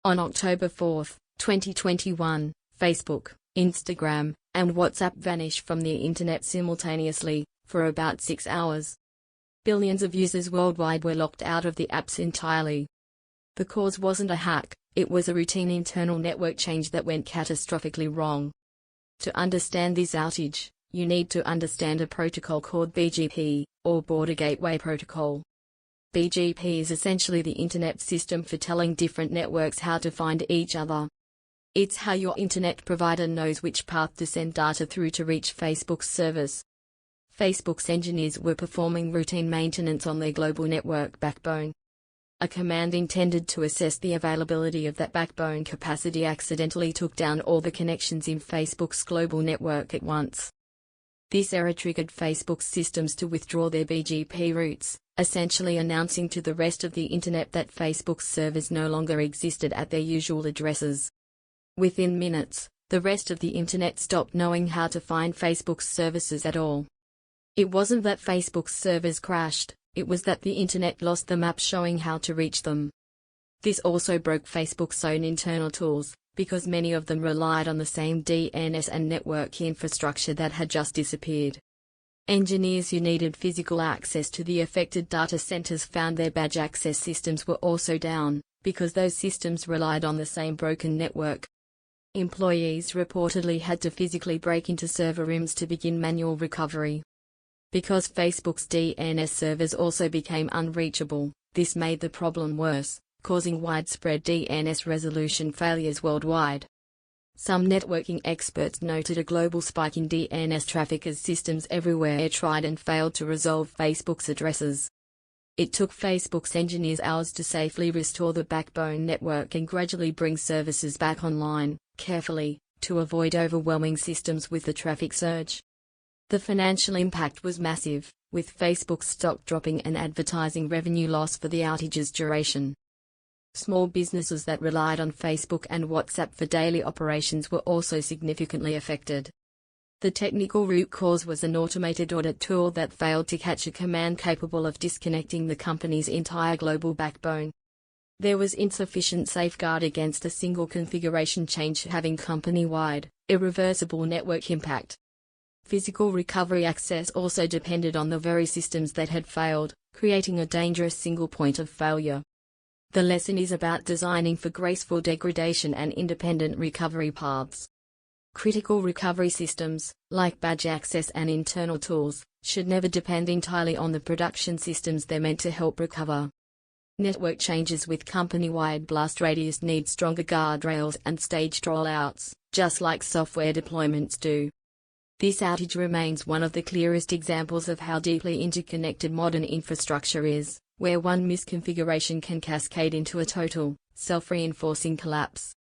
On October 4, 2021, Facebook, Instagram, and WhatsApp vanished from the internet simultaneously, for about 6 hours. Billions of users worldwide were locked out of the apps entirely. The cause wasn't a hack, it was a routine internal network change that went catastrophically wrong. To understand this outage, you need to understand a protocol called BGP, or Border Gateway Protocol. BGP is essentially the internet system for telling different networks how to find each other. It's how your internet provider knows which path to send data through to reach Facebook's servers. Facebook's engineers were performing routine maintenance on their global network backbone. A command intended to assess the availability of that backbone capacity accidentally took down all the connections in Facebook's global network at once. This error triggered Facebook's systems to withdraw their BGP routes, essentially announcing to the rest of the internet that Facebook's servers no longer existed at their usual addresses. Within minutes, the rest of the internet stopped knowing how to find Facebook's services at all. It wasn't that Facebook's servers crashed, it was that the internet lost the map showing how to reach them. This also broke Facebook's own internal tools, because many of them relied on the same DNS and network infrastructure that had just disappeared. Engineers who needed physical access to the affected data centers found their badge access systems were also down, because those systems relied on the same broken network. Employees reportedly had to physically break into server rooms to begin manual recovery. Because Facebook's DNS servers also became unreachable, this made the problem worse, causing widespread DNS resolution failures worldwide. Some networking experts noted a global spike in DNS traffic as systems everywhere tried and failed to resolve Facebook's addresses. It took Facebook's engineers hours to safely restore the backbone network and gradually bring services back online, carefully, to avoid overwhelming systems with the traffic surge. The financial impact was massive, with Facebook's stock dropping and advertising revenue loss for the outage's duration. Small businesses that relied on Facebook and WhatsApp for daily operations were also significantly affected. The technical root cause was an automated audit tool that failed to catch a command capable of disconnecting the company's entire global backbone. There was insufficient safeguard against a single configuration change having company-wide, irreversible network impact. Physical recovery access also depended on the very systems that had failed, creating a dangerous single point of failure. The lesson is about designing for graceful degradation and independent recovery paths. Critical recovery systems, like badge access and internal tools, should never depend entirely on the production systems they're meant to help recover. Network changes with company-wide blast radius need stronger guardrails and staged rollouts, just like software deployments do. This outage remains one of the clearest examples of how deeply interconnected modern infrastructure is, where one misconfiguration can cascade into a total, self-reinforcing collapse.